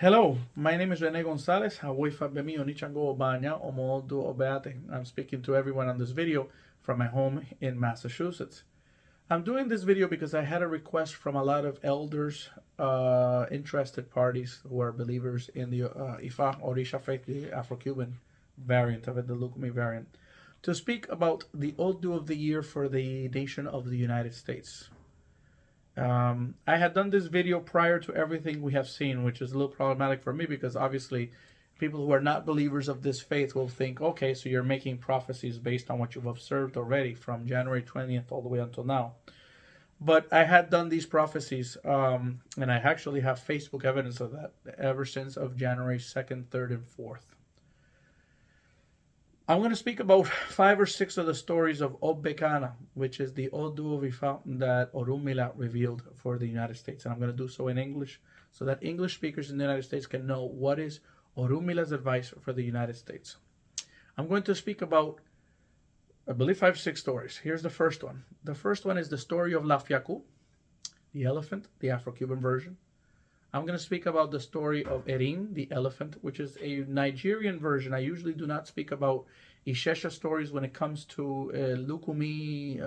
Hello, my name is Rene Gonzalez. I'm speaking to everyone on this video from my home in Massachusetts. I'm doing this video because I had a request from a lot of elders, interested parties who are believers in the Ifa Orisha faith, the Afro-Cuban variant of it, the Lukumi variant, to speak about the Odu of the year for the nation of the United States. I had done this video prior to everything we have seen, which is a little problematic for me because obviously people who are not believers of this faith will think, okay, so you're making prophecies based on what you've observed already from January 20th all the way until now. But I had done these prophecies, and I actually have Facebook evidence of that ever since of January 2nd, 3rd, and 4th. I'm going to speak about 5 or 6 of the stories of Ogbe Kana, which is the Odu of Ifa that Orunmila revealed for the United States. And I'm going to do so in English so that English speakers in the United States can know what is Orunmila's advice for the United States. I'm going to speak about, I believe, 5 or 6 stories. Here's the first one. The first one is the story of Lafiaku, the elephant, the Afro-Cuban version. I'm going to speak about the story of Erin, the elephant, which is a Nigerian version. I usually do not speak about Ishesha stories when it comes to Lukumi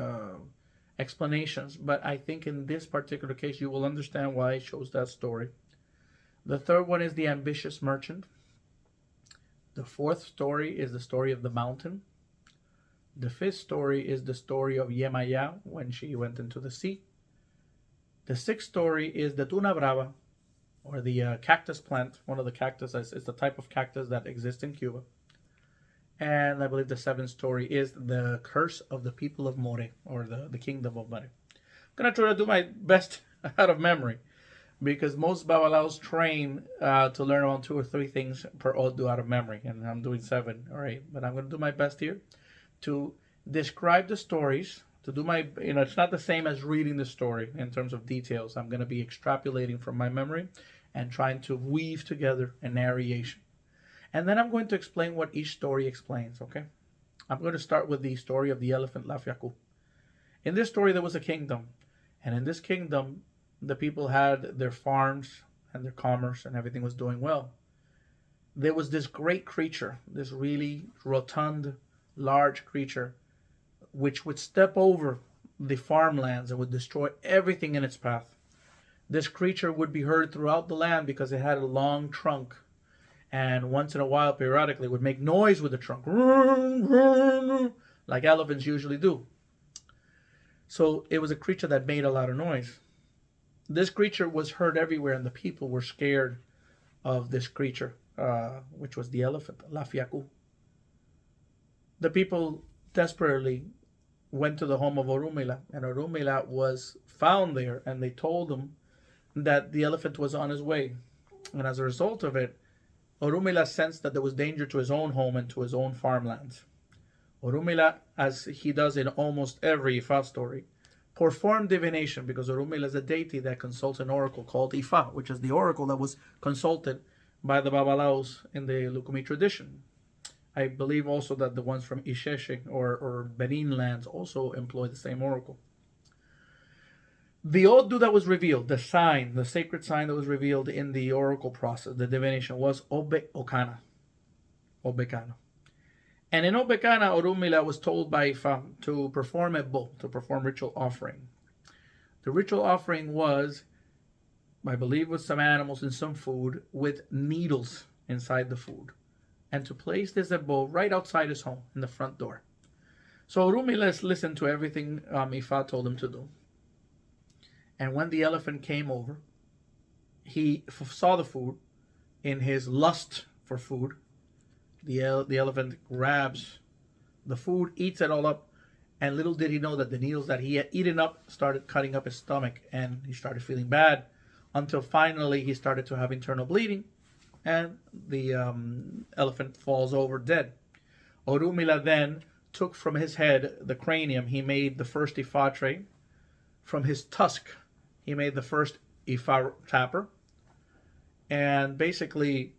explanations, but I think in this particular case you will understand why I chose that story. The third one is the ambitious merchant. The fourth story is the story of the mountain. The fifth story is the story of Yaya when she went into the sea. The sixth story is the Tuna Brava, or the cactus plant, one of the cactus. It's the type of cactus that exists in Cuba. And I believe the seventh story is the curse of the people of More, or the kingdom of More. I'm going to try to do my best out of memory, because most Babalaos train to learn around 2 or 3 things per Odu out of memory, and I'm doing 7 or 8. But I'm going to do my best here to describe the stories, to do my, it's not the same as reading the story in terms of details. I'm going to be extrapolating from my memory and trying to weave together a narration. And then I'm going to explain what each story explains, okay? I'm going to start with the story of the elephant Lafiaku. In this story, there was a kingdom. And in this kingdom, the people had their farms and their commerce and everything was doing well. There was this great creature, this really rotund, large creature, which would step over the farmlands and would destroy everything in its path. This creature would be heard throughout the land because it had a long trunk, and once in a while, periodically, would make noise with the trunk, like elephants usually do. So it was a creature that made a lot of noise. This creature was heard everywhere, and the people were scared of this creature, which was the elephant, Lafiaku. The people desperately went to the home of Orunmila, and Orunmila was found there, and they told him that the elephant was on his way. And as a result of it, Orunmila sensed that there was danger to his own home and to his own farmlands. Orunmila, as he does in almost every Ifa story, performed divination, because Orunmila is a deity that consults an oracle called Ifa, which is the oracle that was consulted by the Babalaos in the Lukumi tradition. I believe also that the ones from Isheshe or Benin lands also employ the same oracle. The Odu that was revealed, the sign, the sacred sign that was revealed in the oracle process, the divination, was Ogbe Kana. Ogbe Kana. And in Ogbe Kana, Orunmila was told by Ifa to perform a bo, to perform ritual offering. The ritual offering was, I believe, with some animals and some food with needles inside the food, and to place this ebo right outside his home in the front door. So Orunmila listened to everything Ifa told him to do. And when the elephant came over, he saw the food. In his lust for food, the elephant grabs the food, eats it all up, and little did he know that the needles that he had eaten up started cutting up his stomach, and he started feeling bad until finally he started to have internal bleeding, and the elephant falls over dead. Orunmila then took from his head the cranium. He made the first Ifa tray. From his tusk, he made the first Ifa tapper. And basically,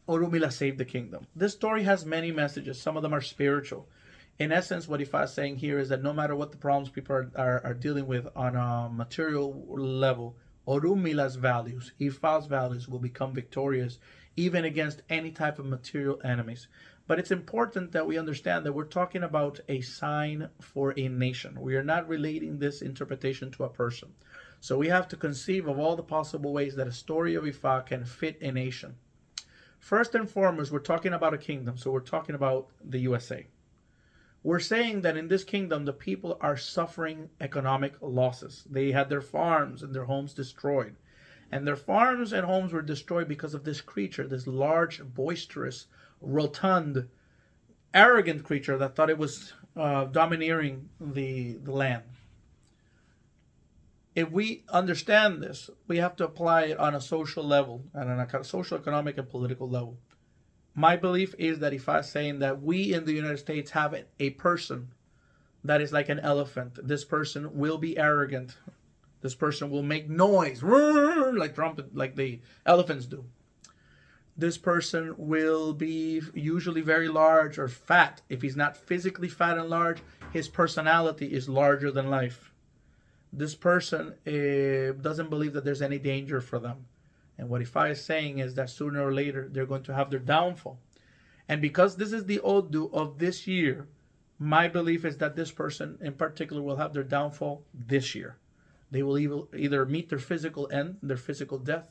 Orunmila saved the kingdom. This story has many messages. Some of them are spiritual. In essence, what Ifa is saying here is that no matter what the problems people are dealing with on a material level, Orumila's values, Ifa's values, will become victorious even against any type of material enemies. But it's important that we understand that we're talking about a sign for a nation. We are not relating this interpretation to a person. So we have to conceive of all the possible ways that a story of Ifa can fit a nation. First and foremost, we're talking about a kingdom. So we're talking about the USA. We're saying that in this kingdom, the people are suffering economic losses. They had their farms and their homes destroyed. And their farms and homes were destroyed because of this creature, this large, boisterous, rotund, arrogant creature that thought it was domineering the land. If we understand this, we have to apply it on a social level and on a social, economic, and political level. My belief is that if I'm saying that we in the United States have a person that is like an elephant, this person will be arrogant. This person will make noise, like trumpet, like the elephants do. This person will be usually very large or fat. If he's not physically fat and large, his personality is larger than life. This person doesn't believe that there's any danger for them. And what Ifa is saying is that sooner or later they're going to have their downfall. And because this is the Odu of this year, my belief is that this person in particular will have their downfall this year. They will either meet their physical end, their physical death,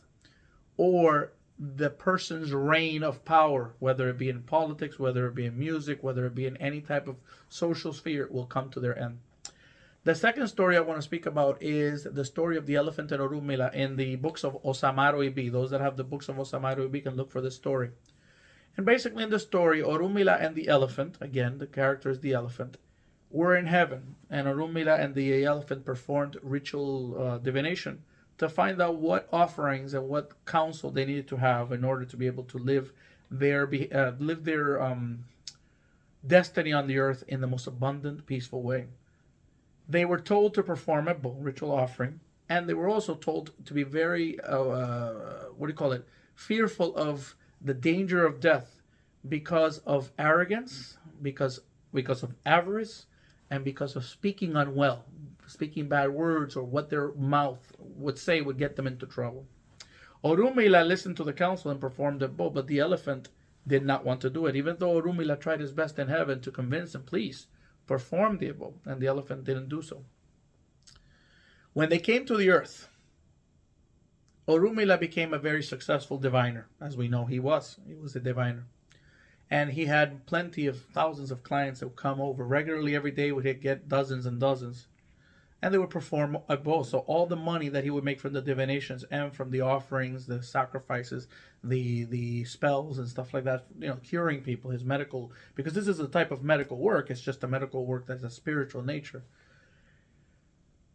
or the person's reign of power, whether it be in politics, whether it be in music, whether it be in any type of social sphere, will come to their end. The second story I want to speak about is the story of the elephant and Orunmila in the books of Osamu Ibi. Those that have the books of Osamu Ibi can look for this story. And basically in the story, Orunmila and the elephant, again, the character is the elephant, were in heaven. And Orunmila and the elephant performed ritual divination to find out what offerings and what counsel they needed to have in order to be able to live their destiny on the earth in the most abundant, peaceful way. They were told to perform a ritual offering, and they were also told to be very, fearful of the danger of death because of arrogance, because of avarice, and because of speaking unwell, speaking bad words, or what their mouth would say would get them into trouble. Orunmila listened to the counsel and performed the bow, but the elephant did not want to do it, even though Orunmila tried his best in heaven to convince him, please, perform the above, and the elephant didn't do so. When they came to the earth, Orunmila became a very successful diviner, as we know he was. He was a diviner. And he had plenty of thousands of clients that would come over regularly every day. Would get dozens and dozens. And they would perform a bow. So all the money that he would make from the divinations and from the offerings, the sacrifices, the spells and stuff like that, curing people, his medical, because this is a type of medical work. It's just a medical work that's a spiritual nature.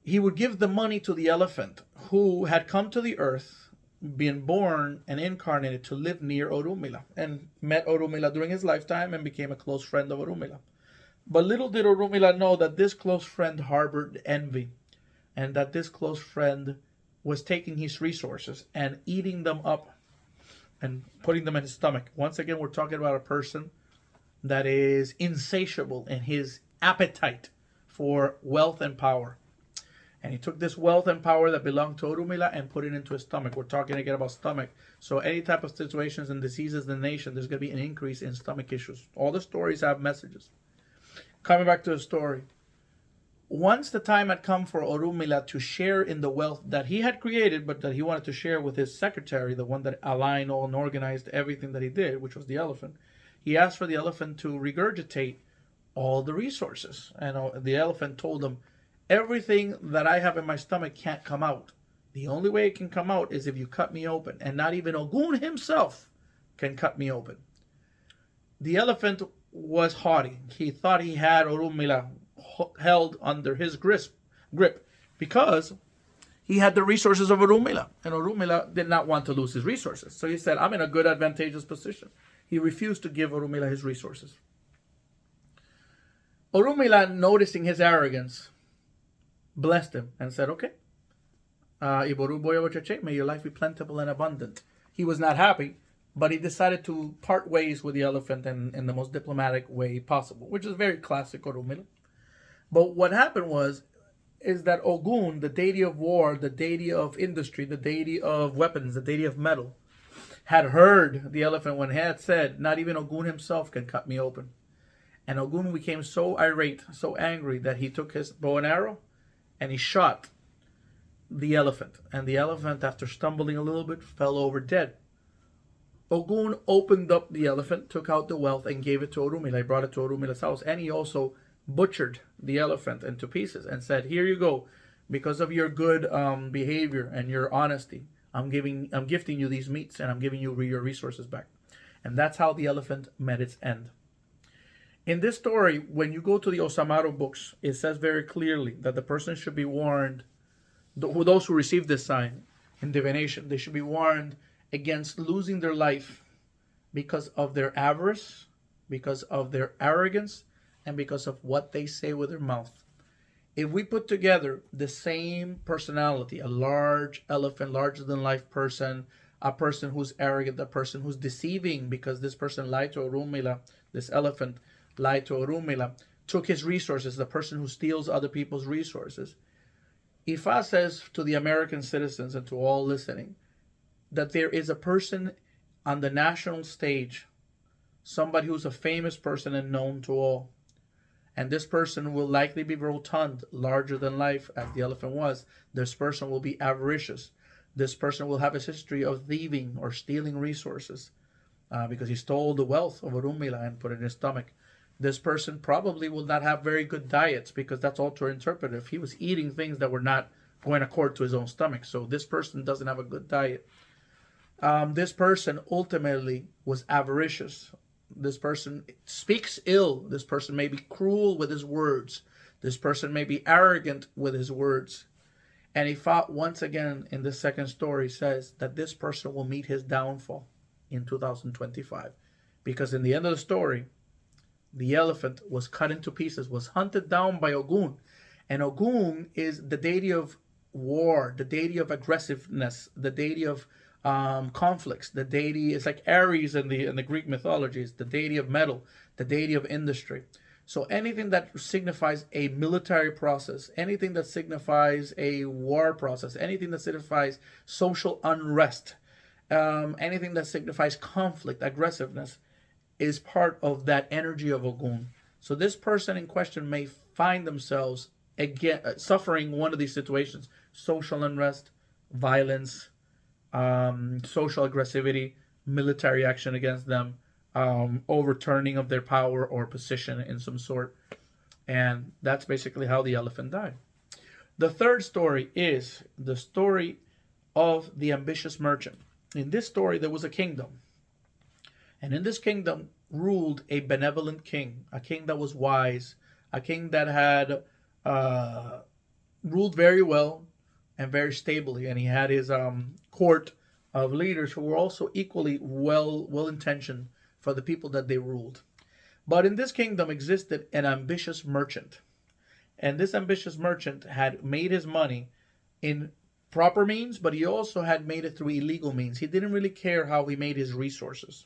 He would give the money to the elephant who had come to the earth, been born and incarnated to live near Orunmila, and met Orunmila during his lifetime and became a close friend of Orunmila. But little did Orunmila know that this close friend harbored envy, and that this close friend was taking his resources and eating them up and putting them in his stomach. Once again, we're talking about a person that is insatiable in his appetite for wealth and power. And he took this wealth and power that belonged to Orunmila and put it into his stomach. We're talking again about stomach. So any type of situations and diseases in the nation, there's going to be an increase in stomach issues. All the stories have messages. Coming back to the story. Once the time had come for Orunmila to share in the wealth that he had created, but that he wanted to share with his secretary, the one that aligned all and organized everything that he did, which was the elephant, he asked for the elephant to regurgitate all the resources. And the elephant told him, everything that I have in my stomach can't come out. The only way it can come out is if you cut me open. And not even Ogun himself can cut me open. The elephant was haughty. He thought he had Orunmila held under his grip because he had the resources of Orunmila. And Orunmila did not want to lose his resources. So he said, I'm in a good advantageous position. He refused to give Orunmila his resources. Orunmila, noticing his arrogance, blessed him and said, okay, may your life be plentiful and abundant. He was not happy, but he decided to part ways with the elephant in the most diplomatic way possible, which is very classic Orunmila. But what happened was, is that Ogun, the deity of war, the deity of industry, the deity of weapons, the deity of metal, had heard the elephant when he had said, "Not even Ogun himself can cut me open." And Ogun became so irate, so angry, that he took his bow and arrow and he shot the elephant. And the elephant, after stumbling a little bit, fell over dead. Ogun opened up the elephant, took out the wealth, and gave it to Orunmila. He brought it to Orunmila's house, and he also butchered the elephant into pieces and said, "Here you go, because of your good behavior and your honesty. I'm gifting you these meats, and I'm giving you your resources back." And that's how the elephant met its end. In this story, when you go to the Osamaro books, it says very clearly that the person should be warned. Those who receive this sign in divination, they should be warned against losing their life because of their avarice, because of their arrogance, and because of what they say with their mouth. If we put together the same personality, a large elephant, larger than life person, a person who's arrogant, a person who's deceiving, because this person lied to Orunmila, this elephant lied to Orunmila, took his resources, the person who steals other people's resources. Ifa says to the American citizens and to all listening that there is a person on the national stage, somebody who's a famous person and known to all. And this person will likely be rotund, larger than life, as the elephant was. This person will be avaricious. This person will have a history of thieving or stealing resources because he stole the wealth of Orunmila and put it in his stomach. This person probably will not have very good diets because that's ultra-interpretive. He was eating things that were not going according to his own stomach. So this person doesn't have a good diet. This person ultimately was avaricious. This person speaks ill. This person may be cruel with his words. This person may be arrogant with his words. And he fought once again in the second story says that this person will meet his downfall in 2025. Because in the end of the story, the elephant was cut into pieces, was hunted down by Ogun. And Ogun is the deity of war, the deity of aggressiveness, the deity of conflicts. The deity is like Ares in the Greek mythologies, the deity of metal, the deity of industry. So anything that signifies a military process, anything that signifies a war process, anything that signifies social unrest, anything that signifies conflict, aggressiveness, is part of that energy of Ogun. So this person in question may find themselves again suffering one of these situations: social unrest, violence, social aggressivity, military action against them, overturning of their power or position in some sort. And that's basically how the elephant died. The third story is the story of the ambitious merchant. In this story, there was a kingdom. And in this kingdom ruled a benevolent king, a king that was wise, a king that had ruled very well and very stably. And he had his court of leaders who were also equally well-intentioned for the people that they ruled. But in this kingdom existed an ambitious merchant. And this ambitious merchant had made his money in proper means, but he also had made it through illegal means. He didn't really care how he made his resources.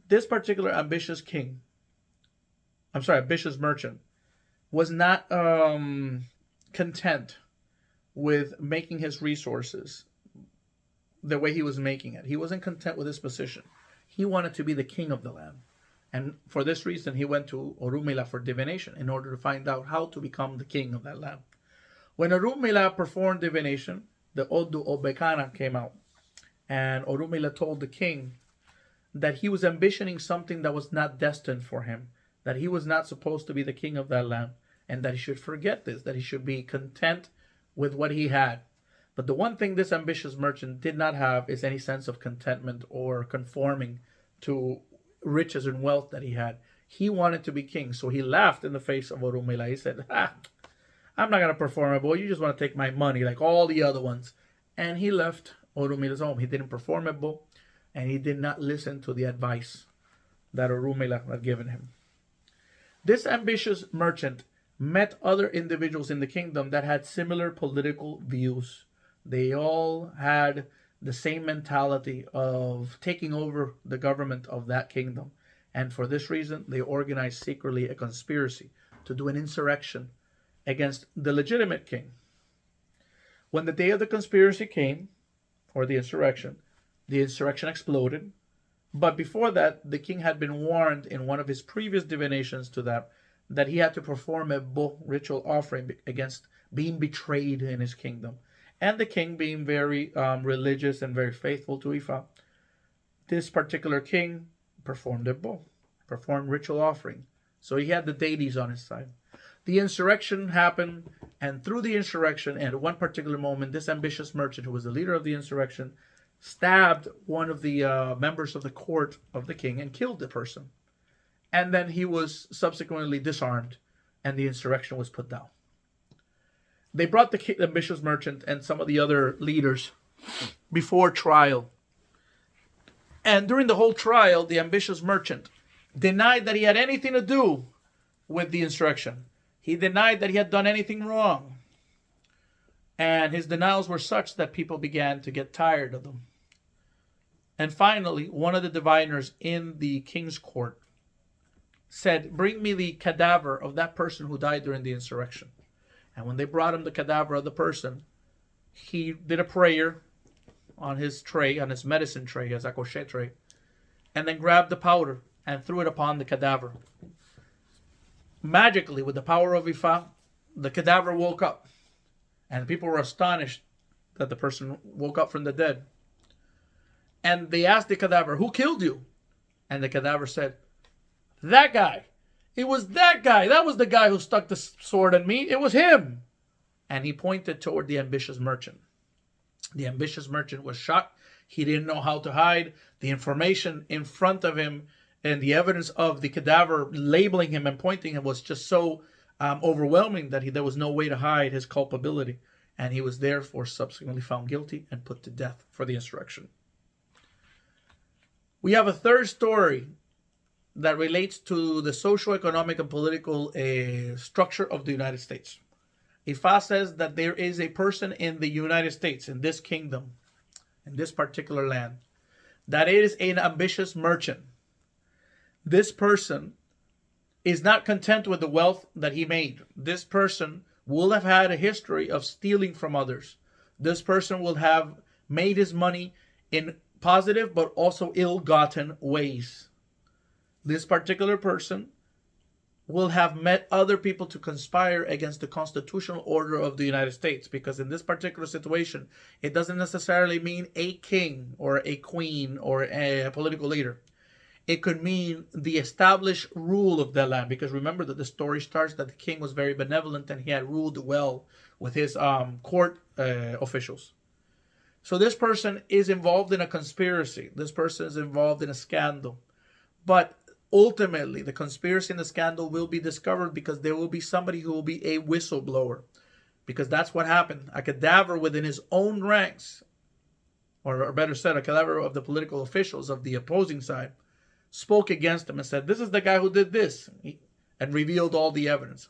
This particular ambitious merchant was not content with making his resources the way he was making it. He wasn't content with his position. He wanted to be the king of the land. And for this reason, he went to Orunmila for divination in order to find out how to become the king of that land. When Orunmila performed divination, the Ogbe Kana came out. And Orunmila told the king that he was ambitioning something that was not destined for him, that he was not supposed to be the king of that land, and that he should forget this, that he should be content with what he had. But the one thing this ambitious merchant did not have is any sense of contentment or conforming to riches and wealth that he had. He wanted to be king, so he laughed in the face of Orunmila. He said, I'm not going to perform it, boy. You just want to take my money like all the other ones. And he left Orunmila's home. He didn't perform it, boy. And he did not listen to the advice that Orunmila had given him. This ambitious merchant met other individuals in the kingdom that had similar political views. They all had the same mentality of taking over the government of that kingdom. And for this reason, they organized secretly a conspiracy to do an insurrection against the legitimate king. When the day of the conspiracy came, or the insurrection exploded. But before that, the king had been warned in one of his previous divinations to that he had to perform a bo ritual offering against being betrayed in his kingdom. And the king, being very religious and very faithful to Ifa, this particular king performed a bo, performed ritual offering. So he had the deities on his side. The insurrection happened, and through the insurrection, and at one particular moment, this ambitious merchant, who was the leader of the insurrection, stabbed one of the members of the court of the king and killed the person. And then he was subsequently disarmed, and the insurrection was put down. They brought the ambitious merchant and some of the other leaders before trial. And during the whole trial, the ambitious merchant denied that he had anything to do with the insurrection. He denied that he had done anything wrong. And his denials were such that people began to get tired of them. And finally, one of the diviners in the king's court said, "Bring me the cadaver of that person who died during the insurrection." And when they brought him the cadaver of the person, he did a prayer on his tray, on his medicine tray, his accouché tray, and then grabbed the powder and threw it upon the cadaver. Magically, with the power of Ifa, the cadaver woke up. And people were astonished that the person woke up from the dead. And they asked the cadaver, "Who killed you?" And the cadaver said, "That guy. It was that guy. That was the guy who stuck the sword in me. It was him." And he pointed toward the ambitious merchant. The ambitious merchant was shocked. He didn't know how to hide. The information in front of him and the evidence of the cadaver labeling him and pointing him was just so overwhelming that there was no way to hide his culpability. And he was therefore subsequently found guilty and put to death for the insurrection. We have a third story that relates to the social, economic, and political structure of the United States. Ifa says that there is a person in the United States, in this kingdom, in this particular land, that is an ambitious merchant. This person is not content with the wealth that he made. This person will have had a history of stealing from others. This person will have made his money in positive but also ill-gotten ways. This particular person will have met other people to conspire against the constitutional order of the United States, because in this particular situation, it doesn't necessarily mean a king or a queen or a political leader. It could mean the established rule of the land, because remember that the story starts that the king was very benevolent and he had ruled well with his court officials. So this person is involved in a conspiracy. This person is involved in a scandal. But ultimately, the conspiracy and the scandal will be discovered because there will be somebody who will be a whistleblower. Because that's what happened. A cadaver within his own ranks, or better said, a cadaver of the political officials of the opposing side, spoke against him and said, "This is the guy who did this," and revealed all the evidence.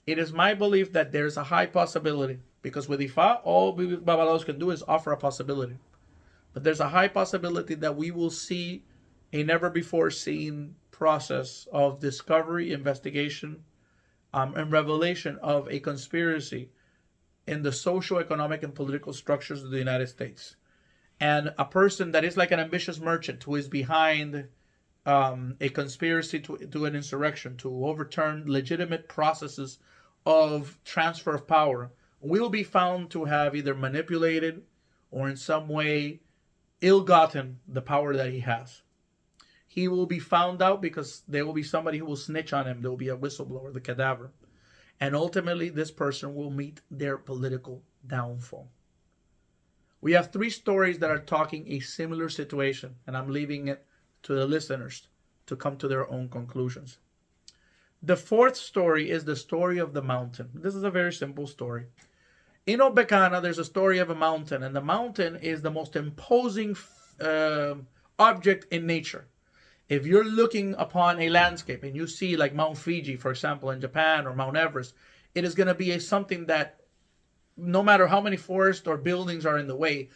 It is my belief that there's a high possibility, because with Ifa, all Babalos can do is offer a possibility. But there's a high possibility that we will see a never-before-seen process of discovery, investigation, and revelation of a conspiracy in the social, economic, and political structures of the United States. And a person that is like an ambitious merchant who is behind a conspiracy to an insurrection, to overturn legitimate processes of transfer of power, will be found to have either manipulated or in some way ill-gotten the power that he has. He will be found out because there will be somebody who will snitch on him. There will be a whistleblower, the cadaver. And ultimately, this person will meet their political downfall. We have three stories that are talking a similar situation, and I'm leaving it to the listeners to come to their own conclusions. The fourth story is the story of the mountain. This is a very simple story. In Ogbe Kana, there's a story of a mountain, and the mountain is the most imposing object in nature. If you're looking upon a landscape and you see like Mount Fuji, for example, in Japan, or Mount Everest, it is going to be something that no matter how many forests or buildings are in the way,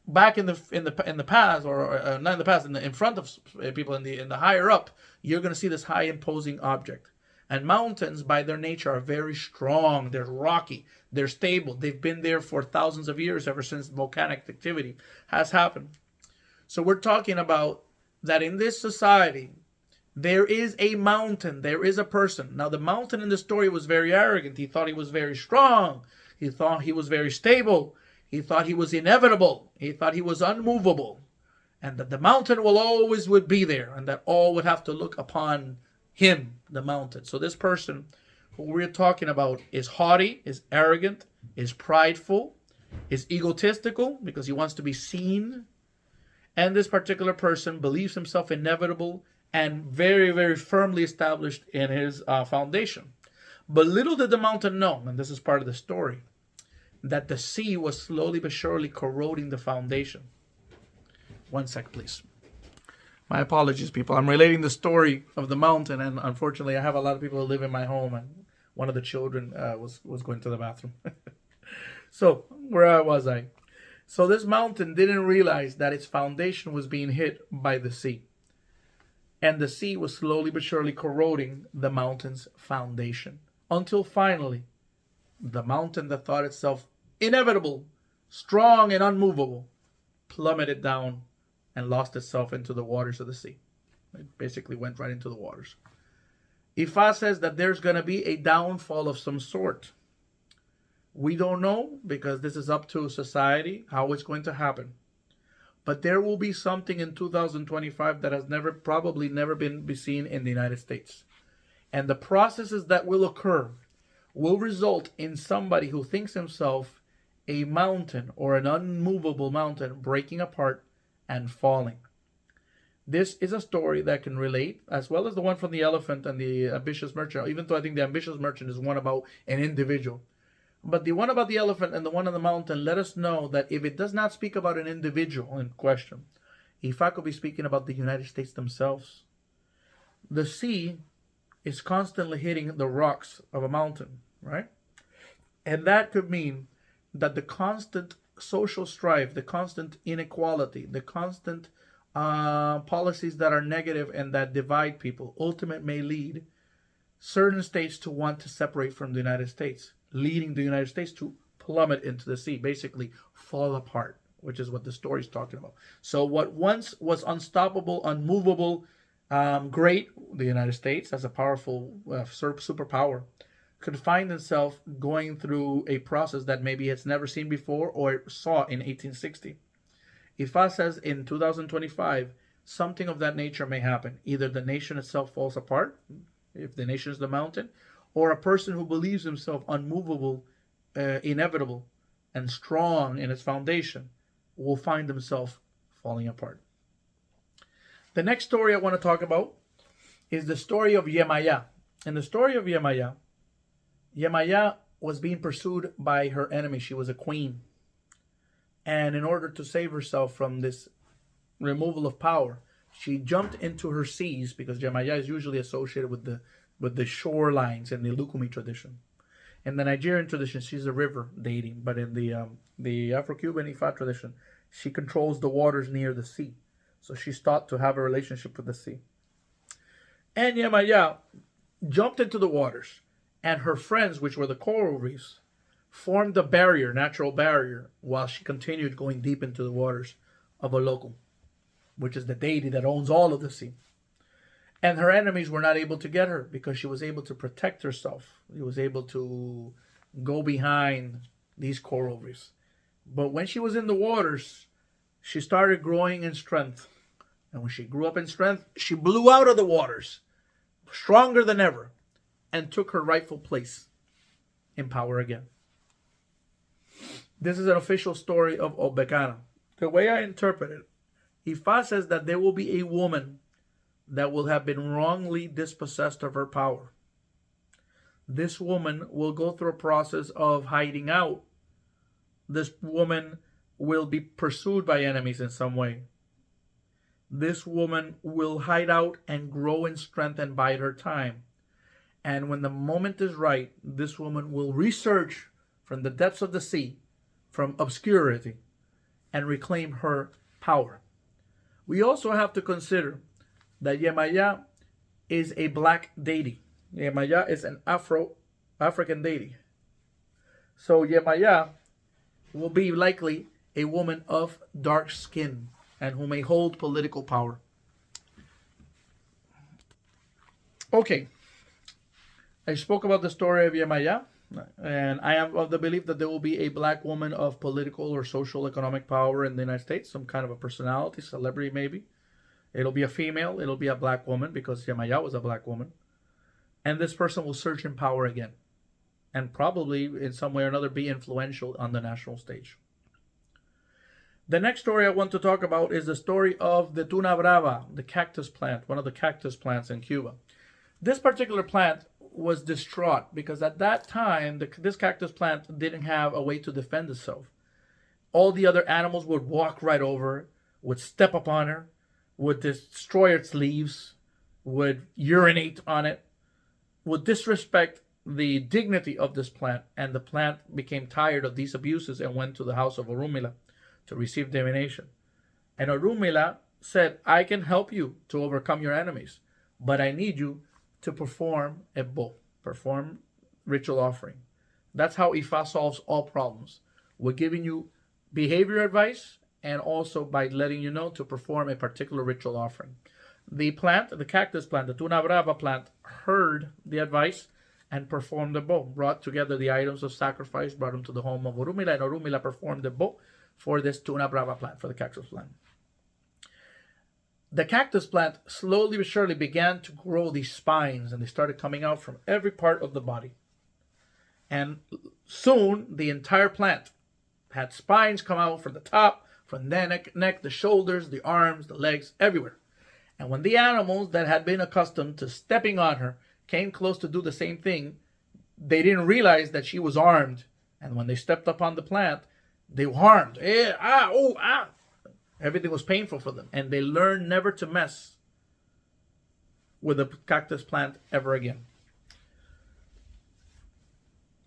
back in the past, or not in the past, in front of people in the higher up, you're going to see this high imposing object. And mountains, by their nature, are very strong. They're rocky. They're stable. They've been there for thousands of years, ever since volcanic activity has happened. So we're talking about that in this society, there is a mountain. There is a person. Now, the mountain in the story was very arrogant. He thought he was very strong. He thought he was very stable. He thought he was inevitable. He thought he was unmovable. And that the mountain would be there, and that all would have to look upon him, the mountain. So this person who we're talking about is haughty, is arrogant, is prideful, is egotistical because he wants to be seen. And this particular person believes himself inevitable and very, very firmly established in his foundation. But little did the mountain know, and this is part of the story, that the sea was slowly but surely corroding the foundation. One sec, please. My apologies, people. I'm relating the story of the mountain, and unfortunately, I have a lot of people who live in my home, and one of the children was going to the bathroom. So, where was I? So this mountain didn't realize that its foundation was being hit by the sea. And the sea was slowly but surely corroding the mountain's foundation. Until finally, the mountain that thought itself inevitable, strong and unmovable, plummeted down and lost itself into the waters of the sea. It basically went right into the waters. Ifa says that there's going to be a downfall of some sort. We don't know, because this is up to society, how it's going to happen. But there will be something in 2025 that has probably never been seen in the United States. And the processes that will occur will result in somebody who thinks himself a mountain or an unmovable mountain breaking apart and falling. This is a story that can relate, as well as the one from the elephant and the ambitious merchant, even though I think the ambitious merchant is one about an individual. But the one about the elephant and the one on the mountain let us know that if it does not speak about an individual in question, Ifa could be speaking about the United States themselves. The sea is constantly hitting the rocks of a mountain, right? And that could mean that the constant social strife, the constant inequality, the constant policies that are negative and that divide people, ultimately may lead certain states to want to separate from the United States, leading the United States to plummet into the sea, basically fall apart, which is what the story is talking about. So what once was unstoppable, unmovable, great, the United States as a powerful superpower, could find itself going through a process that maybe it's never seen before or saw in 1860. Ifa says in 2025, something of that nature may happen. Either the nation itself falls apart, if the nation is the mountain, or a person who believes himself unmovable, inevitable, and strong in its foundation will find himself falling apart. The next story I want to talk about is the story of Yaya. In the story of Yaya, Yaya was being pursued by her enemy. She was a queen. And in order to save herself from this removal of power, she jumped into her seas, because Yaya is usually associated with the shorelines in the Lukumi tradition. In the Nigerian tradition, she's a river deity, but in the Afro-Cuban Ifa tradition, she controls the waters near the sea. So she's thought to have a relationship with the sea. And Yaya jumped into the waters, and her friends, which were the coral reefs, formed a barrier, natural barrier, while she continued going deep into the waters of Oloku, which is the deity that owns all of the sea. And her enemies were not able to get her because she was able to protect herself. She was able to go behind these coral reefs. But when she was in the waters, she started growing in strength. And when she grew up in strength, she blew out of the waters, stronger than ever, and took her rightful place in power again. This is an official story of Ogbe Kana. The way I interpret it, Ifa says that there will be a woman that will have been wrongly dispossessed of her power. This woman will go through a process of hiding out. This woman will be pursued by enemies in some way. This woman will hide out and grow in strength and bide her time. And when the moment is right, this woman will resurge from the depths of the sea, from obscurity, and reclaim her power. We also have to consider that Yaya is a black deity. Yemaya is an African deity. So Yemaya will be likely a woman of dark skin and who may hold political power. Okay, I spoke about the story of Yemaya, and I am of the belief that there will be a black woman of political or social economic power in the United States, some kind of a personality, celebrity maybe. It'll be a female, it'll be a black woman because Yemaya was a black woman. And this person will surge in power again and probably in some way or another be influential on the national stage. The next story I want to talk about is the story of the tuna brava, the cactus plant, one of the cactus plants in Cuba. This particular plant was distraught because at that time, this cactus plant didn't have a way to defend itself. All the other animals would walk right over it, would step upon her, would destroy its leaves, would urinate on it, would disrespect the dignity of this plant, and the plant became tired of these abuses and went to the house of Orumila to receive divination. And Orumila said, I can help you to overcome your enemies, but I need you to perform a bo, perform ritual offering. That's how Ifa solves all problems. We're giving you behavior advice and also by letting you know to perform a particular ritual offering. The plant, the cactus plant, the tuna brava plant, heard the advice and performed the bo, brought together the items of sacrifice, brought them to the home of Orumila, and Orumila performed the bo for this tuna brava plant, for the cactus plant. The cactus plant slowly but surely began to grow these spines, and they started coming out from every part of the body. And soon the entire plant had spines come out from the top, from the neck, the shoulders, the arms, the legs, everywhere. And when the animals that had been accustomed to stepping on her came close to do the same thing, they didn't realize that she was armed. And when they stepped upon the plant, they were harmed. Everything was painful for them. And they learned never to mess with the cactus plant ever again.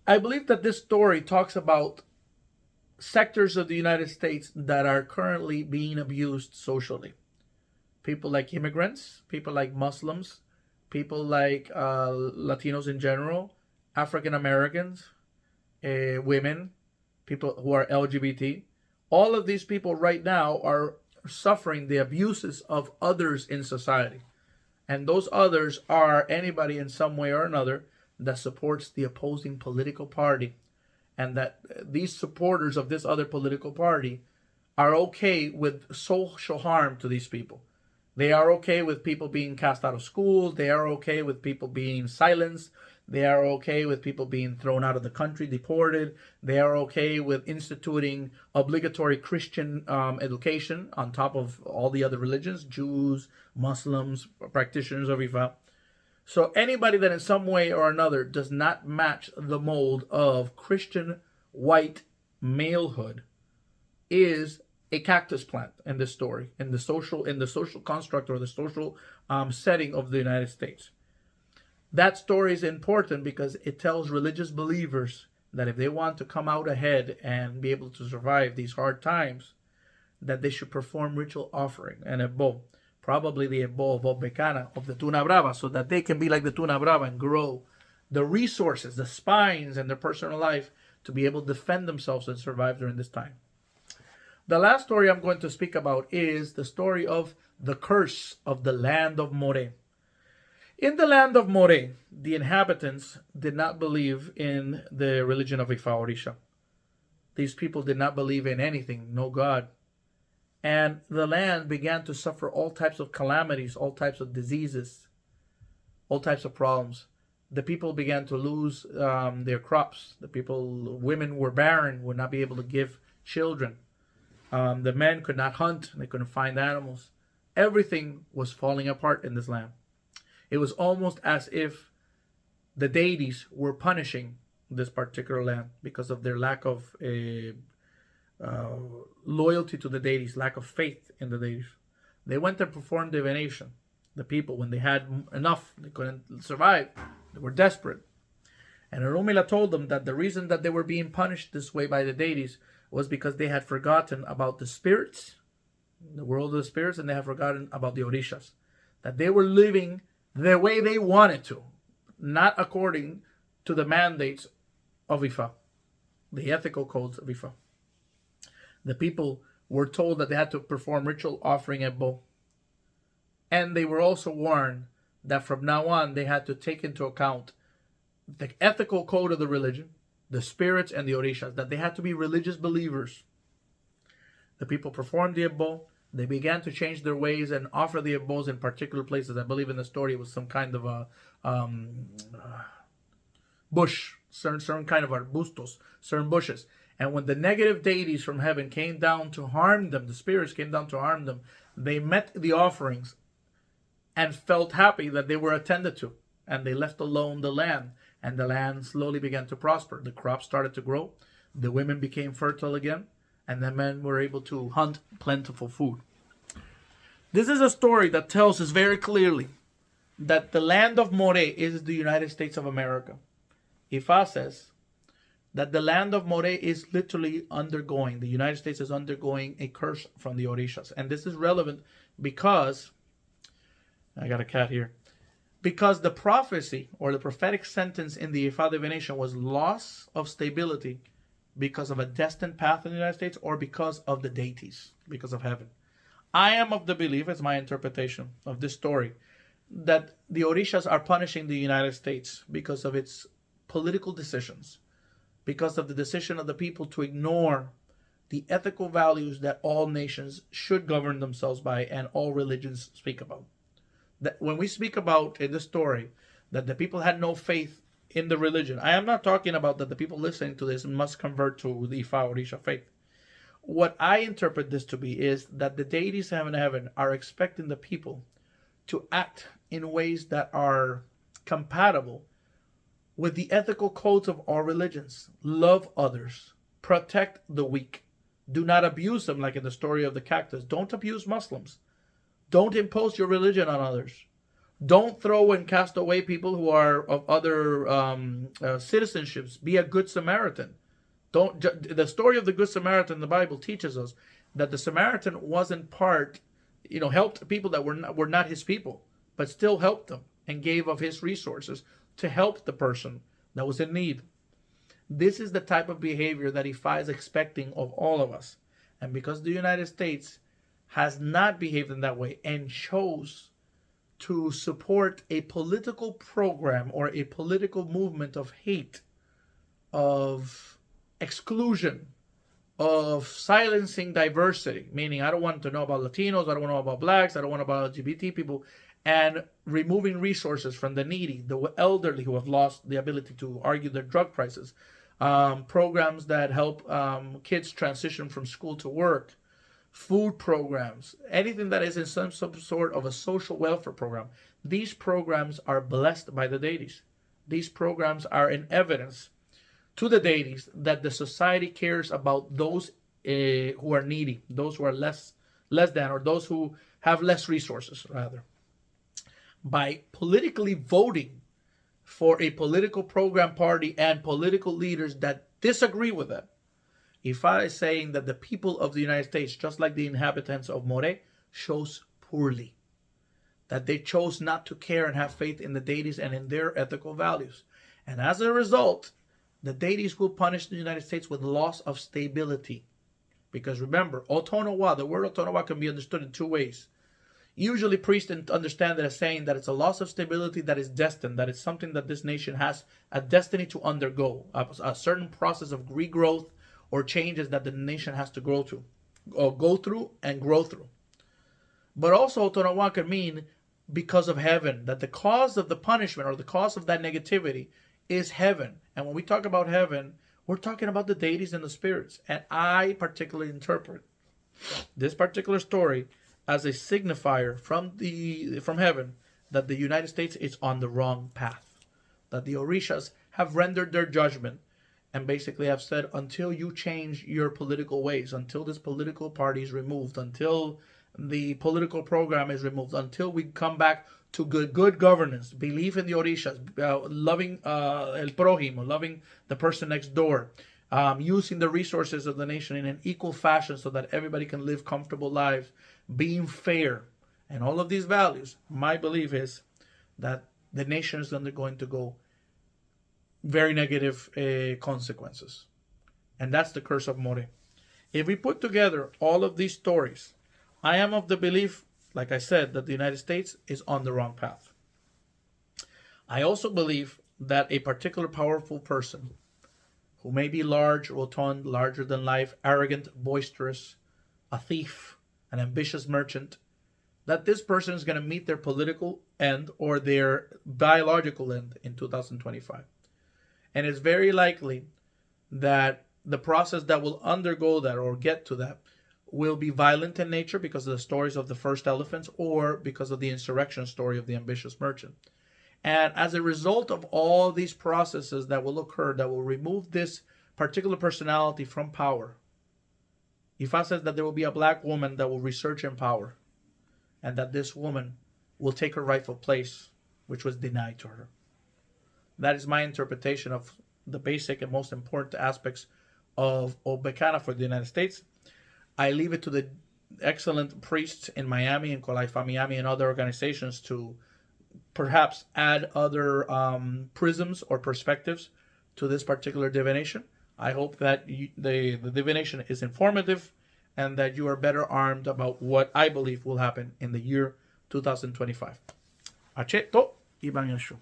I believe that this story talks about sectors of the United States that are currently being abused socially. People like immigrants, people like Muslims, people like Latinos in general, African Americans, women, people who are LGBT. All of these people right now are suffering the abuses of others in society. And those others are anybody in some way or another that supports the opposing political party. And that these supporters of this other political party are okay with social harm to these people. They are okay with people being cast out of schools. They are okay with people being silenced. They are okay with people being thrown out of the country, deported. They are okay with instituting obligatory Christian education on top of all the other religions, Jews, Muslims, practitioners of Ifa. So anybody that in some way or another does not match the mold of Christian white malehood is a cactus plant in this story, in the social construct or the social setting of the United States. That story is important because it tells religious believers that if they want to come out ahead and be able to survive these hard times, that they should perform ritual offering and a bow. Probably the ebo of Ogbe Kana, of the tuna brava, so that they can be like the tuna brava and grow the resources, the spines, and their personal life to be able to defend themselves and survive during this time. The last story I'm going to speak about is the story of the curse of the land of More. In the land of More, the inhabitants did not believe in the religion of Ifa Orisha. These people did not believe in anything, no God. And the land began to suffer all types of calamities, all types of diseases, all types of problems. The people began to lose their crops. Women were barren, would not be able to give children. The men could not hunt. They couldn't find animals. Everything was falling apart in this land. It was almost as if the deities were punishing this particular land because of their lack of loyalty to the deities, lack of faith in the deities. They went and performed divination. The people, when they had enough, they couldn't survive. They were desperate. And Orumila told them that the reason that they were being punished this way by the deities was because they had forgotten about the spirits, the world of the spirits, and they had forgotten about the Orishas. That they were living the way they wanted to. not according to the mandates of Ifa, the ethical codes of Ifa. The people were told that they had to perform ritual offering at Bo. And they were also warned that from now on they had to take into account the ethical code of the religion, the spirits, and the orishas, that they had to be religious believers. The people performed the Ebo. They began to change their ways and offer the Ebos in particular places. I believe in the story it was some kind of a bush, certain kind of arbustos, certain bushes. And when the negative deities from heaven came down to harm them, the spirits came down to harm them, they met the offerings and felt happy that they were attended to. And they left alone the land. And the land slowly began to prosper. The crops started to grow. The women became fertile again. And the men were able to hunt plentiful food. This is a story that tells us very clearly that the land of More is the United States of America. Ifa says that the land of More is literally undergoing, the United States is undergoing a curse from the Orishas. And this is relevant because, I got a cat here, because the prophecy or the prophetic sentence in the Ifa divination was loss of stability because of a destined path in the United States or because of the deities, because of heaven. I am of the belief, it's my interpretation of this story, that the Orishas are punishing the United States because of its political decisions, because of the decision of the people to ignore the ethical values that all nations should govern themselves by and all religions speak about. That when we speak about in this story that the people had no faith in the religion, I am not talking about that the people listening to this must convert to the Ifa Orisha faith. What I interpret this to be is that the deities in heaven are expecting the people to act in ways that are compatible with the ethical codes of all religions. Love others, protect the weak, do not abuse them, like in the story of the cactus. Don't abuse Muslims. Don't impose your religion on others. Don't throw and cast away people who are of other citizenships. Be a good Samaritan. The story of the Good Samaritan in the Bible teaches us that the Samaritan wasn't helped people that were not his people, but still helped them and gave of his resources to help the person that was in need. This is the type of behavior that Ifa is expecting of all of us. And because the United States has not behaved in that way and chose to support a political program or a political movement of hate, of exclusion, of silencing diversity, meaning I don't want to know about Latinos, I don't want to know about blacks, I don't want to know about LGBT people, and removing resources from the needy, the elderly who have lost the ability to argue their drug prices, programs that help kids transition from school to work, food programs, anything that is in some sort of a social welfare program. These programs are blessed by the deities. These programs are in evidence to the deities that the society cares about those who are needy, those who are less than, or those who have less resources, rather. By politically voting for a political program party and political leaders that disagree with them, Ifa is saying that the people of the United States, just like the inhabitants of More, chose poorly. That they chose not to care and have faith in the deities and in their ethical values. And as a result, the deities will punish the United States with loss of stability. Because remember, Otonowa, the word Otonowa can be understood in two ways. Usually priests understand it as saying that it's a loss of stability that is destined, that it's something that this nation has a destiny to undergo, a certain process of regrowth or changes that the nation has to go through and grow through. But also Otonowa can mean because of heaven, that the cause of the punishment or the cause of that negativity is heaven. And when we talk about heaven, we're talking about the deities and the spirits. And I particularly interpret this particular story as a signifier from heaven that the United States is on the wrong path. That the Orishas have rendered their judgment and basically have said, until you change your political ways, until this political party is removed, until the political program is removed, until we come back to good governance, belief in the Orishas, loving el prójimo, loving the person next door, using the resources of the nation in an equal fashion so that everybody can live comfortable lives, being fair, and all of these values, my belief is that the nation is going to go very negative consequences. And that's the curse of More. If we put together all of these stories, I am of the belief, like I said, that the United States is on the wrong path. I also believe that a particular powerful person who may be large, rotund, larger than life, arrogant, boisterous, a thief, an ambitious merchant, that this person is going to meet their political end or their biological end in 2025. And it's very likely that the process that will undergo that or get to that will be violent in nature because of the stories of the first elephants or because of the insurrection story of the ambitious merchant. And as a result of all these processes that will occur that will remove this particular personality from power, Ifa says that there will be a black woman that will resurge in power and that this woman will take her rightful place, which was denied to her. That is my interpretation of the basic and most important aspects of Ogbe Kana for the United States. I leave it to the excellent priests in Miami and Colaifa Miami and other organizations to perhaps add other prisms or perspectives to this particular divination. I hope that the divination is informative and that you are better armed about what I believe will happen in the year 2025. Ache to, Iban Yashu.